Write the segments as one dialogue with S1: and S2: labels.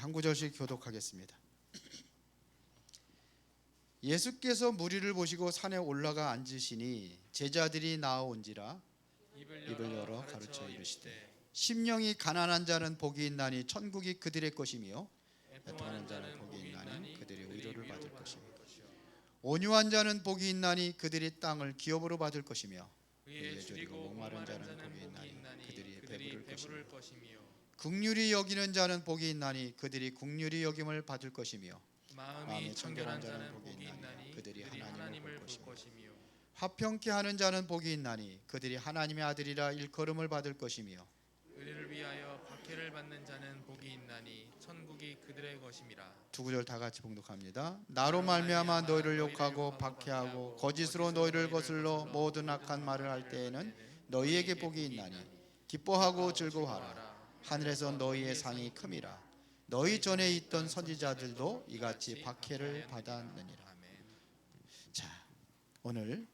S1: 한 구절씩 교독하겠습니다. 예수께서 무리를 보시고 산에 올라가 앉으시니 제자들이 나아온지라 입을 열어 가르쳐 이르시되 심령이 가난한 자는 복이 있나니 천국이 그들의 것이며 애통하는 자는 복이 있나니 그들이 위로를 받을 것이며 온유한 자는 복이 있나니 그들이 땅을 기업으로 받을 것이며 의에 줄이고 목마른 자는 복이 있나니 그들이 배부를 것이며 긍휼히 여기는 자는 복이 있나니 그들이 긍휼히 여김을 받을 것이며 마음이 청결한 자는 복이 있나니 그들이 하나님을 볼 것이며 화평케 하는 자는 복이 있나니 그들이 하나님의 아들이라 일컬음을 받을 것이며
S2: 의를 위하여 박해를 받는 자는 복이 있나니 천국이 그들의 것임이라.
S1: 두 구절 다 같이 봉독합니다. 나로 말미암아 너희를 욕하고 박해하고 거짓으로 너희를 거슬러 모든 악한 말을 할 때에는 너희에게 복이 있나니 기뻐하고 즐거워하라. 하늘에서 너희의 상이 큼이라. 너희 전에 있던 선지자들도 이같이 박해를 받았느니라. 자, 오늘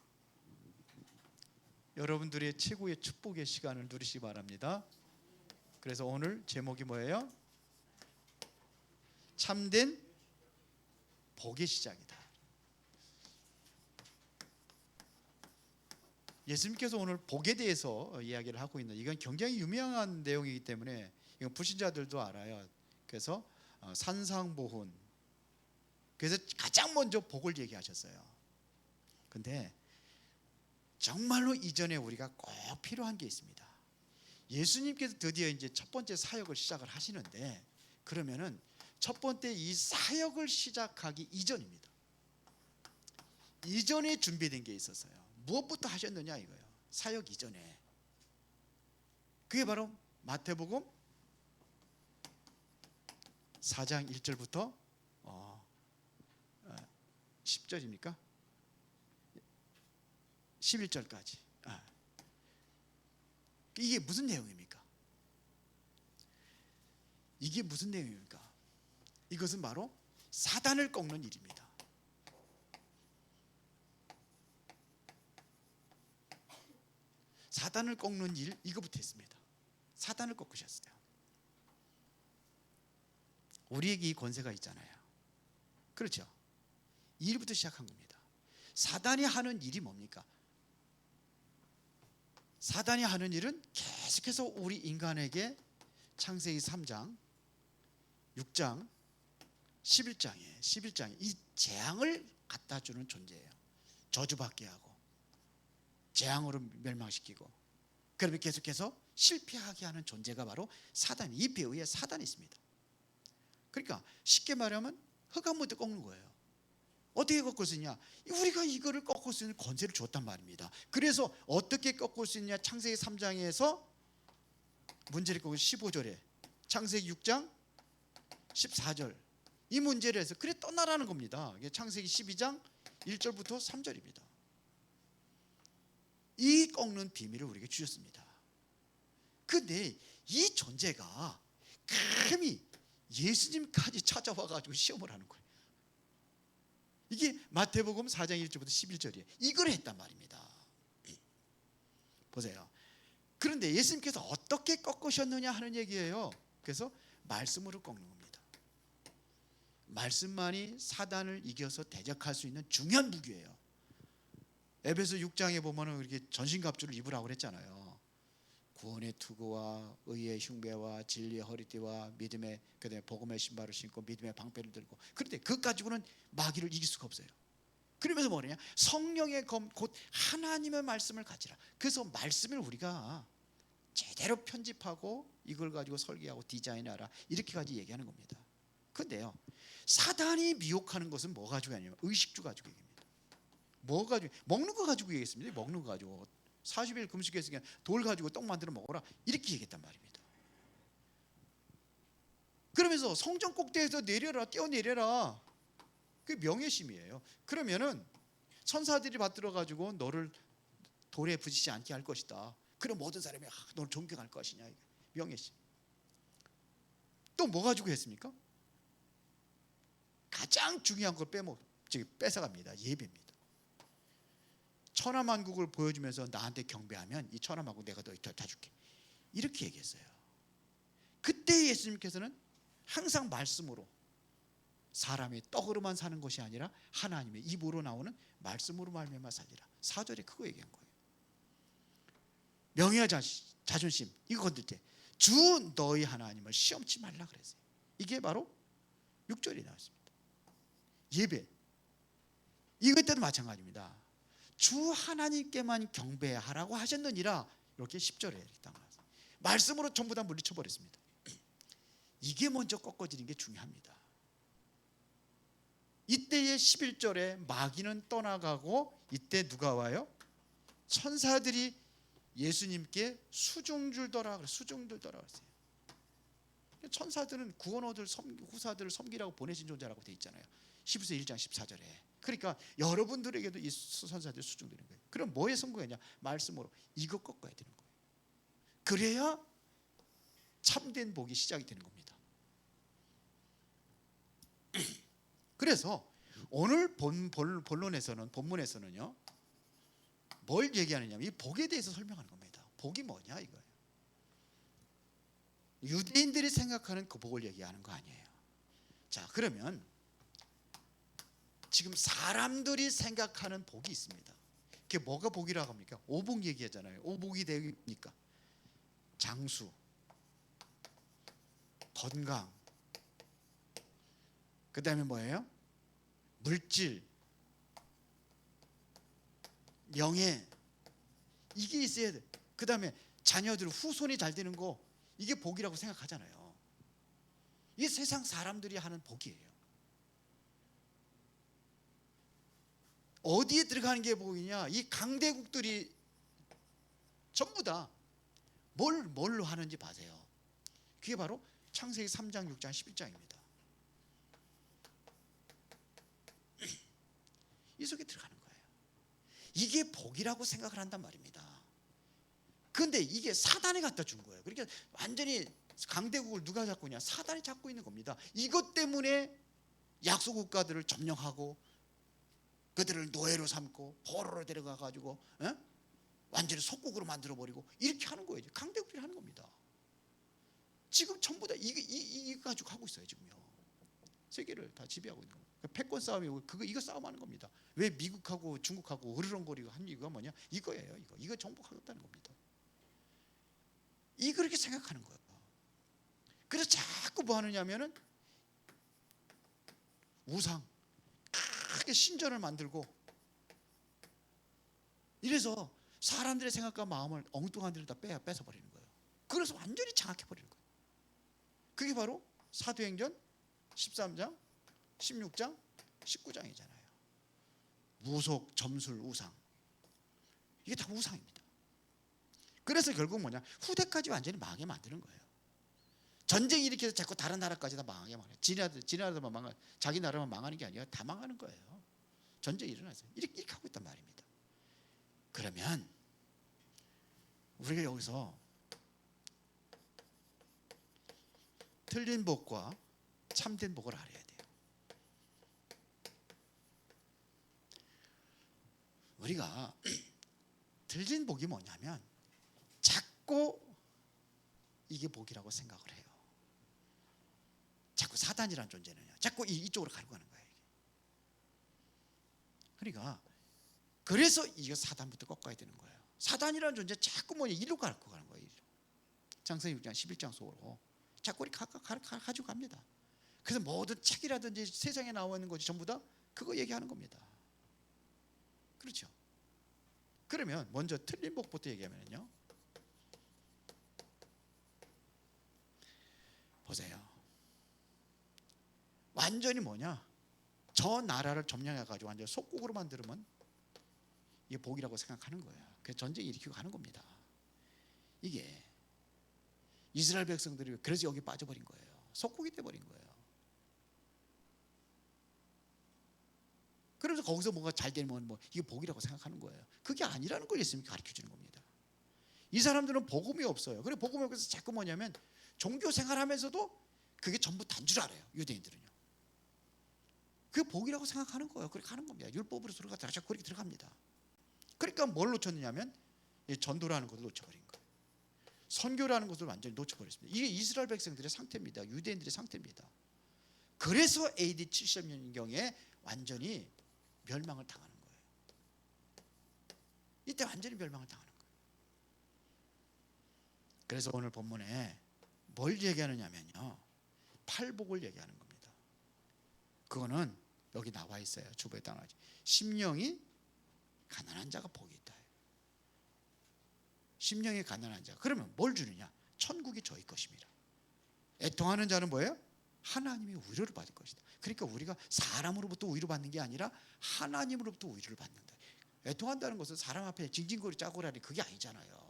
S1: 여러분들의 최고의 축복의 시간을 누리시기 바랍니다. 그래서 오늘 제목이 뭐예요? 참된 복의 시작이다. 예수님께서 오늘 복에 대해서 이야기를 하고 있는, 이건 굉장히 유명한 내용이기 때문에 이건 불신자들도 알아요. 그래서 산상보훈, 그래서 가장 먼저 복을 얘기하셨어요. 근데 정말로 이전에 우리가 꼭 필요한 게 있습니다. 예수님께서 드디어 이제 첫 번째 사역을 시작을 하시는데, 그러면은 첫 번째 이 사역을 시작하기 이전입니다. 이전에 준비된 게 있었어요. 무엇부터 하셨느냐 이거예요. 사역 이전에. 그게 바로 마태복음 4장 1절부터 10절입니까? 11절까지. 이게 무슨 내용입니까? 이게 무슨 내용입니까? 이것은 바로 사단을 꺾는 일입니다. 사단을 꺾는 일, 이거부터 했습니다. 사단을 꺾으셨어요. 우리에게 이 권세가 있잖아요. 그렇죠? 이 일부터 시작한 겁니다. 사단이 하는 일이 뭡니까? 사단이 하는 일은 계속해서 우리 인간에게 창세기 3장, 6장, 11장에 이 재앙을 갖다 주는 존재예요. 저주받게 하고 재앙으로 멸망시키고, 그러면 계속해서 실패하게 하는 존재가 바로 사단, 이 배후에 사단이 있습니다. 그러니까 쉽게 말하면 흑암무도 꺾는 거예요. 어떻게 꺾을 수 있냐? 우리가 이거를 꺾을 수 있는 권세를 줬단 말입니다. 그래서 어떻게 꺾을 수 있냐? 창세기 3장에서 문제를 꺾고 15절에 창세기 6장 14절 이 문제를 해서 그래 떠나라는 겁니다. 이게 창세기 12장 1절부터 3절입니다. 이 꺾는 비밀을 우리에게 주셨습니다. 근데 이 존재가 감히 예수님까지 찾아와가지고 시험을 하는 거예요. 이게 마태복음 4장 1절부터 11절이에요. 이걸 했단 말입니다. 보세요. 그런데 예수님께서 어떻게 꺾으셨느냐 하는 얘기예요. 그래서 말씀으로 꺾는 겁니다. 말씀만이 사단을 이겨서 대적할 수 있는 중요한 무기예요. 에베소 6장에 보면은 이렇게 전신갑주를 입으라고 그랬잖아요. 구원의 투구와 의의 흉배와 진리의 허리띠와 믿음의, 그다음에 복음의 신발을 신고 믿음의 방패를 들고. 그런데 그것 가지고는 마귀를 이길 수가 없어요. 그러면서 뭐냐? 성령의 검 곧 하나님의 말씀을 가지라. 그래서 말씀을 우리가 제대로 편집하고 이걸 가지고 설계하고 디자인하라, 이렇게까지 얘기하는 겁니다. 그런데요, 사단이 미혹하는 것은 뭐 가지고 하냐면 의식주 가지고 얘기합니다. 뭐 가지고? 먹는 거 가지고 얘기했습니다. 먹는 거 가지고 40일 금식했으니까 돌 가지고 떡 만들어 먹어라, 이렇게 얘기했단 말입니다. 그러면서 성전 꼭대기에서 내려라, 뛰어내려라, 그게 명예심이에요. 그러면은 천사들이 받들어 가지고 너를 돌에 부딪히지 않게 할 것이다. 그럼 모든 사람이 너를 존경할 것이냐, 명예심. 또 뭐 가지고 했습니까? 가장 중요한 걸 뺏어갑니다. 예배입니다. 천하만국을 보여주면서 나한테 경배하면 이 천하만국 내가 너 다 줄게, 이렇게 얘기했어요. 그때 예수님께서는 항상 말씀으로, 사람의 떡으로만 사는 것이 아니라 하나님의 입으로 나오는 말씀으로 말미암아 살리라. 4절에 그거 얘기한 거예요. 명예와 자존심 이거 건들 때 주 너희 하나님을 시험치 말라 그랬어요. 이게 바로 6절에 나왔습니다. 예배 이것 때도 마찬가지입니다. 주 하나님께만 경배하라고 하셨느니라 이렇게 10절에 딱 나왔어요. 말씀으로 전부 다 물리쳐 버렸습니다. 이게 먼저 꺾어지는 게 중요합니다. 이때의 11절에 마귀는 떠나가고 이때 누가 와요? 천사들이 예수님께 수종들더라 그랬어요. 천사들은 구원 얻을 후사들을 섬기라고 보내신 존재라고 돼 있잖아요. 히브리서 1장 14절에. 그러니까 여러분들에게도 이 천사들이 수종드리는 거예요. 그럼 뭐에 선거했냐? 말씀으로 이거 꺾어야 되는 거예요. 그래야 참된 복이 시작이 되는 겁니다. 그래서 오늘 본문에서는요 뭘 얘기하느냐면 이 복에 대해서 설명하는 겁니다. 복이 뭐냐 이거예요. 유대인들이 생각하는 그 복을 얘기하는 거 아니에요. 자, 그러면 지금 사람들이 생각하는 복이 있습니다. 그게 뭐가 복이라고 합니까? 오복 얘기하잖아요. 오복이 됩니까? 장수, 건강, 그 다음에 뭐예요? 물질, 명예, 이게 있어야 돼. 그 다음에 자녀들 후손이 잘 되는 거, 이게 복이라고 생각하잖아요. 이게 세상 사람들이 하는 복이에요. 어디에 들어가는 게 복이냐? 이 강대국들이 전부 다 뭘로 하는지 봐세요. 그게 바로 창세기 3장, 6장, 11장입니다. 이 속에 들어가는 거예요. 이게 복이라고 생각을 한단 말입니다. 그런데 이게 사단이 갖다 준 거예요. 그러니까 완전히 강대국을 누가 잡고 있냐? 사단이 잡고 있는 겁니다. 이것 때문에 약소 국가들을 점령하고 그들을 노예로 삼고 포로로 데려가 가지고 완전히 속국으로 만들어 버리고 이렇게 하는 거예요. 강대국들이 하는 겁니다. 지금 전부 다 이거 가지고 하고 있어요. 지금요. 세계를 다 지배하고 있는 겁니다. 패권 싸움이고 이거 싸움하는 겁니다. 왜 미국하고 중국하고 으르렁거리고 한 이유가 뭐냐? 이거예요. 이거 정복하겠다는 겁니다. 그렇게 생각하는 거예요. 그래서 자꾸 뭐 하느냐면은 우상, 크게 신전을 만들고 이래서 사람들의 생각과 마음을 엉뚱한 데로 다 뺏어 버리는 거예요. 그래서 완전히 장악해 버리는 거예요. 그게 바로 사도행전 13장, 16장, 19장이잖아요. 무속, 점술, 우상. 이게 다 우상입니다. 그래서 결국 뭐냐? 후대까지 완전히 망하게 만드는 거예요. 전쟁 일으켜서 자꾸 다른 나라까지 다 망하게 만해요. 지나라만 망하, 자기 나라만 망하는 게 아니라 다 망하는 거예요. 전쟁이 일어났어요. 이렇게 하고 있단 말입니다. 그러면 우리가 여기서 틀린 복과 참된 복을 알아야 돼요. 우리가 틀린 복이 뭐냐면 자꾸 이게 복이라고 생각을 해요. 자꾸 사단이라는 존재는요. 자꾸 이쪽으로 가려고 하는 거예요. 그러니까 그래서 이거 사단부터 꺾어야 되는 거예요. 사단이라는 존재 자꾸 이리로 가려고 하는 거예요. 창세기 6장 11장 속으로 자꾸 가지고 갑니다. 그래서 모든 책이라든지 세상에 나와 있는 것이 전부 다 그거 얘기하는 겁니다. 그렇죠? 그러면 먼저 틀린 복부터 얘기하면요. 보세요. 완전히 뭐냐? 저 나라를 점령해가지고 완전히 속국으로 만들면 이게 복이라고 생각하는 거예요. 그래서 전쟁 일으키고 가는 겁니다. 이게 이스라엘 백성들이 그래서 여기 빠져버린 거예요. 속국이 돼버린 거예요. 그래서 거기서 뭔가 잘 되면 이게 복이라고 생각하는 거예요. 그게 아니라는 걸 예수님이 가르쳐 주는 겁니다. 이 사람들은 복음이 없어요. 그래 복음이 없어서 자꾸 뭐냐면 종교 생활하면서도 그게 전부 단 줄 알아요. 유대인들은요. 그게 복이라고 생각하는 거예요. 그렇게 하는 겁니다. 율법으로 들어가서 자꾸 그렇게 들어갑니다. 그러니까 뭘 놓쳤느냐면 전도라는 것을 놓쳐버린 거예요. 선교라는 것을 완전히 놓쳐버렸습니다. 이게 이스라엘 백성들의 상태입니다. 유대인들의 상태입니다. 그래서 AD 70년경에 완전히 멸망을 당하는 거예요. 이때 완전히 멸망을 당하는 거예요. 그래서 오늘 본문에 뭘 얘기하느냐면요, 팔복을 얘기하는 겁니다. 그거는 여기 나와 있어요. 주보에 따라 심령이 가난한 자가 복이 있다. 심령이 가난한 자. 그러면 뭘 주느냐? 천국이 저희 것입니다. 애통하는 자는 뭐예요? 하나님의 위로를 받을 것이다. 그러니까 우리가 사람으로부터 위로 받는 게 아니라 하나님으로부터 위로를 받는다. 애통한다는 것은 사람 앞에 징징거리 짜고라니 그게 아니잖아요.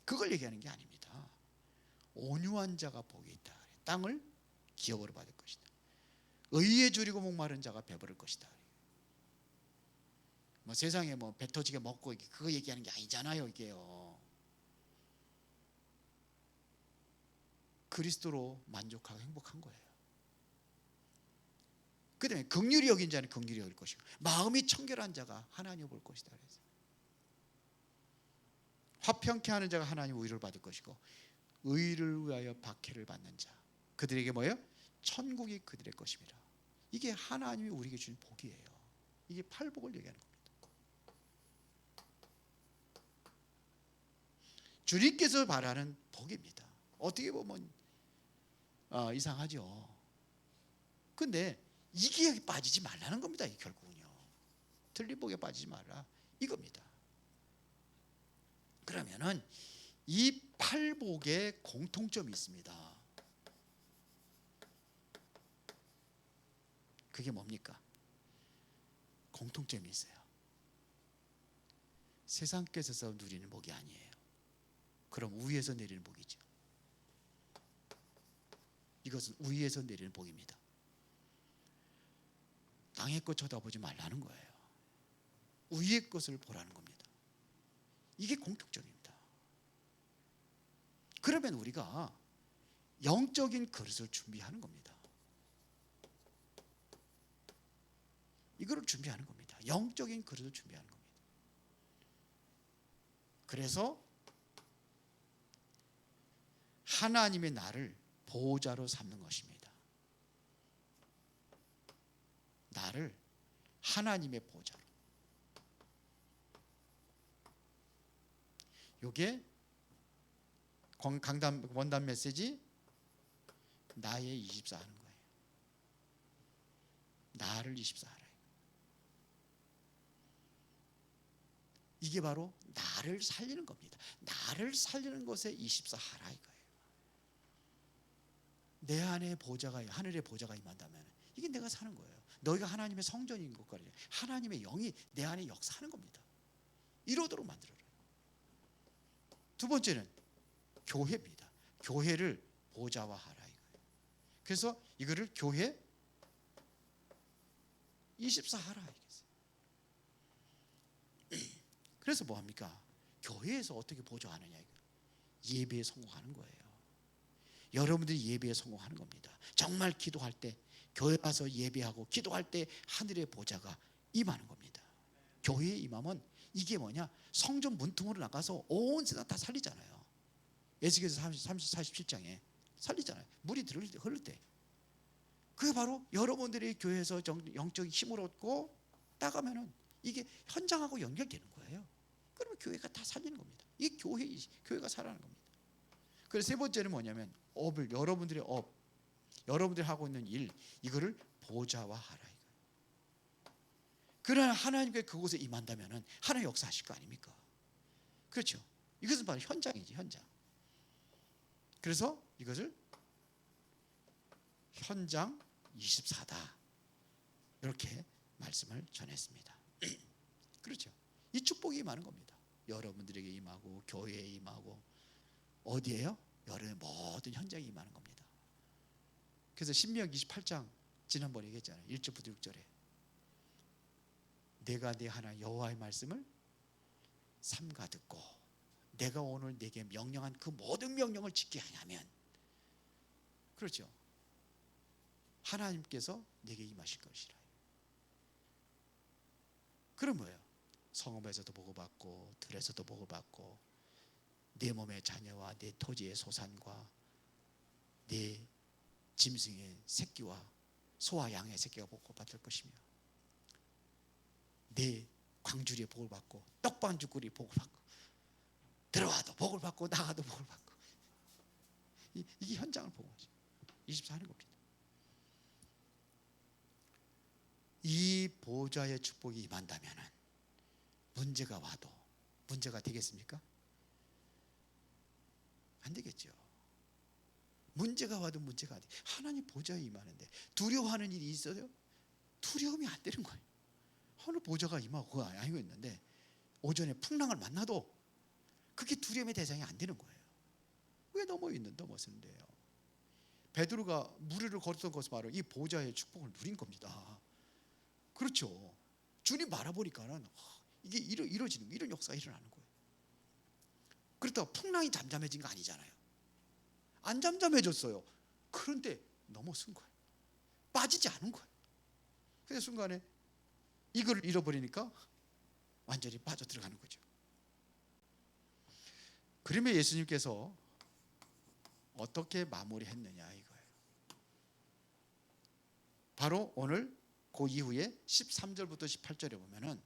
S1: 그걸 얘기하는 게 아닙니다. 온유한 자가 복이 있다. 땅을 기업으로 받을 것이다. 의에 줄이고 목마른 자가 배부를 것이다. 뭐 세상에 뭐 배 터지게 먹고 그거 얘기하는 게 아니잖아요. 이게요. 그리스도로 만족하고 행복한 거예요. 그 다음에 긍휼히 여긴 자는 긍휼히 여길 것이고 마음이 청결한 자가 하나님을 볼 것이다. 그래서 화평케 하는 자가 하나님의 의를 받을 것이고 의를 위하여 박해를 받는 자 그들에게 뭐예요? 천국이 그들의 것입니다. 이게 하나님이 우리에게 주신 복이에요. 이게 팔복을 얘기하는 겁니다. 주님께서 바라는 복입니다. 어떻게 보면 이상하죠. 근데 이게 빠지지 말라는 겁니다. 결국은요. 틀린 복에 빠지지 말라 이겁니다. 그러면은 이 팔복에 공통점이 있습니다. 그게 뭡니까? 공통점이 있어요. 세상께서 누리는 복이 아니에요. 그럼 위에서 내리는 복이죠. 이것은 위에서 내리는 복입니다. 땅의 것 쳐다보지 말라는 거예요. 위의 것을 보라는 겁니다. 이게 공통점입니다. 그러면 우리가 영적인 그릇을 준비하는 겁니다. 이거를 준비하는 겁니다. 영적인 그릇을 준비하는 겁니다. 그래서 하나님의 나를 보호자로 삼는 것입니다. 나를 하나님의 보호자로. 이게 강단 원단 메시지 나의 24 하는 거예요. 나를 24 하라. 이게 바로 나를 살리는 겁니다. 나를 살리는 것에 24 하라 이거예요. 내 안에 보좌가 하늘의 보좌가 임한다면 이게 내가 사는 거예요. 너희가 하나님의 성전인 것과 하나님의 영이 내 안에 역사하는 겁니다. 이러도록 만들어라. 두 번째는 교회입니다. 교회를 보좌화하라 이거예요. 그래서 이거를 교회 24 하라 이겠어요. 그래서 뭐 합니까? 교회에서 어떻게 보좌하느냐 이거. 예배에 성공하는 거예요. 여러분들이 예배에 성공하는 겁니다. 정말 기도할 때 교회 와서 예배하고 기도할 때 하늘의 보좌가 임하는 겁니다. 교회에 임하면 이게 뭐냐? 성전 문틈으로 나가서 온 세상 다 살리잖아요. 에스겔서 47장에 살리잖아요. 물이 흐를 때. 그게 바로 여러분들이 교회에서 영적인 힘을 얻고 나가면은 이게 현장하고 연결되는 거예요. 그러면 교회가 다 살리는 겁니다. 이게 교회가 살아나는 겁니다. 그래서 세 번째는 뭐냐면 업을 여러분들이 여러분들이 하고 있는 일 이거를 보좌화하라 이거예요. 그러나 하나님께 그곳에 임한다면은 하나님 역사하실 거 아닙니까? 그렇죠. 이것은 바로 현장이지 현장. 그래서 이것을 현장 24다 이렇게 말씀을 전했습니다. 그렇죠. 이 축복이 임하는 겁니다. 여러분들에게 임하고 교회에 임하고 어디에요? 여러분의 모든 현장에 임하는 겁니다. 그래서 신명기 28장 지난번에 얘기했잖아요. 1절부터 6절에 내가 내 하나님 여호와의 말씀을 삼가 듣고 내가 오늘 내게 명령한 그 모든 명령을 지키게 하냐면 그렇죠. 하나님께서 내게 임하실 것이라. 그럼 뭐예요? 성읍에서도 보호받고 들에서도 보호받고 내 몸의 자녀와 내 토지의 소산과 내 짐승의 새끼와 소와 양의 새끼가 보호받을 것이며 내 광주리에 복을 받고 떡반죽거리 복을 받고 들어와도 복을 받고 나가도 복을 받고 이게 현장을 보고 24하는 겁니다. 이 보좌의 축복이 임한다면 문제가 와도 문제가 되겠습니까? 안 되겠죠. 문제가 와도 문제가 안 돼. 하나님 보좌에 임하는데 두려워하는 일이 있어요? 두려움이 안 되는 거예요. 하늘 보좌가 임하고 그거 알고 있는데 오전에 풍랑을 만나도 그게 두려움의 대상이 안 되는 거예요. 왜 넘어서는데요? 베드로가 무리를 걸었던 것은 바로 이 보좌의 축복을 누린 겁니다. 그렇죠. 주님 바라보니까는 이게 이루어지는 이런 역사가 일어나는 거예요. 그렇다고 풍랑이 잠잠해진 거 아니잖아요. 안 잠잠해졌어요. 그런데 넘어선 거예요. 빠지지 않은 거예요. 그래서 순간에 이걸 잃어버리니까 완전히 빠져들어가는 거죠. 그러면 예수님께서 어떻게 마무리했느냐 이거예요. 바로 오늘 그 이후에 13절부터 18절에 보면은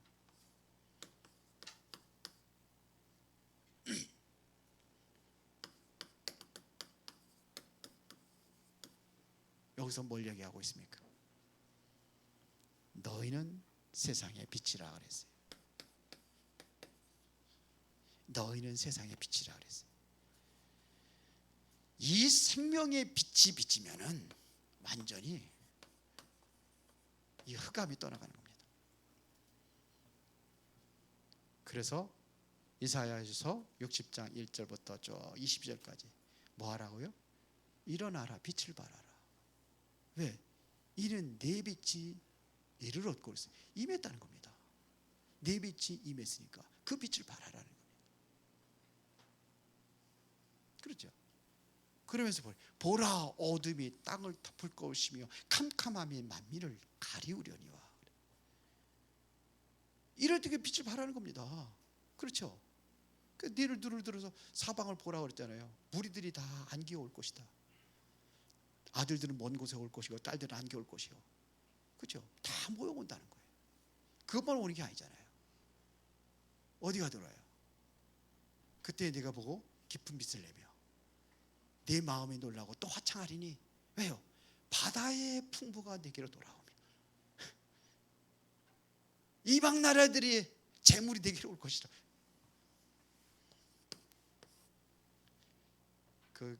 S1: 여기서 뭘 얘기하고 있습니까? 너희는 세상의 빛이라 그랬어요. 너희는 세상의 빛이라 그랬어요. 이 생명의 빛이 비치면은 완전히 이 흑암이 떠나가는 겁니다. 그래서 이사야서 60장 1절부터 쭉 20절까지 뭐 하라고요? 일어나라 빛을 발하라. 왜? 이는 내 빛이 이를 얻고 있어요. 임했다는 겁니다. 내 빛이 임했으니까 그 빛을 발하라는 겁니다. 그렇죠? 그러면서 보라 어둠이 땅을 덮을 것이며 캄캄함이 만민을 가리우려니와. 이럴 때 빛을 발하는 겁니다. 그렇죠? 너를 눈을 들어서 사방을 보라 그랬잖아요. 무리들이 다 안기어 올 것이다. 아들들은 먼 곳에 올 것이고 딸들은 안겨 올 것이요. 그렇죠? 다 모여온다는 거예요. 그것만 오는 게 아니잖아요. 어디가 들어와요? 그때 내가 보고 깊은 빛을 내며 내 마음이 놀라고 또 화창하리니 왜요? 바다의 풍부가 내게로 돌아오며 이방 나라들이 재물이 내게로 올 것이다. 그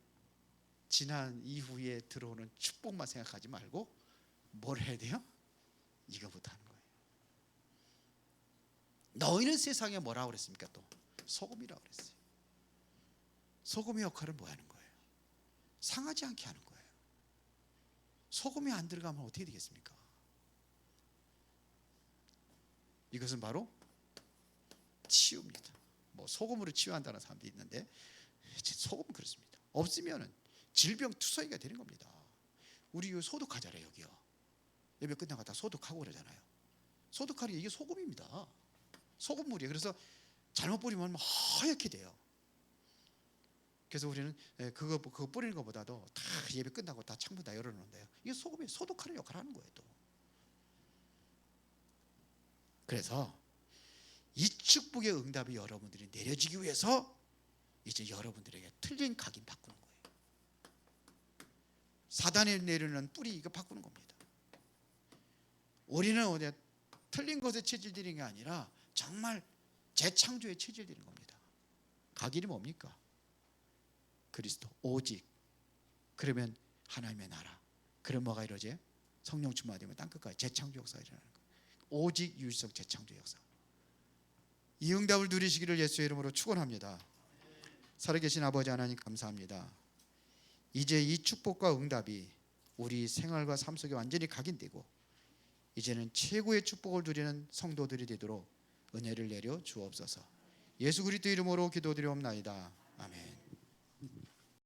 S1: 지난 이후에 들어오는 축복만 생각하지 말고 뭘 해야 돼요? 이거부터 하는 거예요. 너희는 세상에 뭐라고 그랬습니까? 또 소금이라고 그랬어요. 소금의 역할은 뭐 하는 거예요? 상하지 않게 하는 거예요. 소금이 안 들어가면 어떻게 되겠습니까? 이것은 바로 치유입니다. 뭐 소금으로 치유한다는 사람도 있는데 소금은 그렇습니다. 없으면은 질병투성이가 되는 겁니다. 우리 소독하잖아요. 여기요. 예배 끝나고 다 소독하고 그러잖아요. 소독하는 이게 소금입니다. 소금물이에요. 그래서 잘못 뿌리면 하얗게 돼요. 그래서 우리는 그거 뿌리는 것보다도 다 예배 끝나고 다 창문 다 열어놓는데요. 이게 소금이 소독하는 역할을 하는 거예요. 또. 그래서 이 축복의 응답이 여러분들이 내려지기 위해서 이제 여러분들에게 틀린 각인 바꾸는 거예요. 사단에 내리는 뿌리 이거 바꾸는 겁니다. 우리는 어디 틀린 것에 체질들인 게 아니라 정말 재창조에 체질들인 겁니다. 각인이 뭡니까? 그리스도 오직. 그러면 하나님의 나라. 그럼 뭐가 이루어져요? 성령 충만되면 땅끝까지 재창조 역사가 일어나는 거예요. 오직 유일성 재창조 역사. 이 응답을 누리시기를 예수의 이름으로 축원합니다. 살아계신 아버지 하나님 감사합니다. 이제 이 축복과 응답이 우리 생활과 삶 속에 완전히 각인되고 이제는 최고의 축복을 누리는 성도들이 되도록 은혜를 내려 주옵소서. 예수 그리스도 이름으로 기도드리옵나이다. 아멘.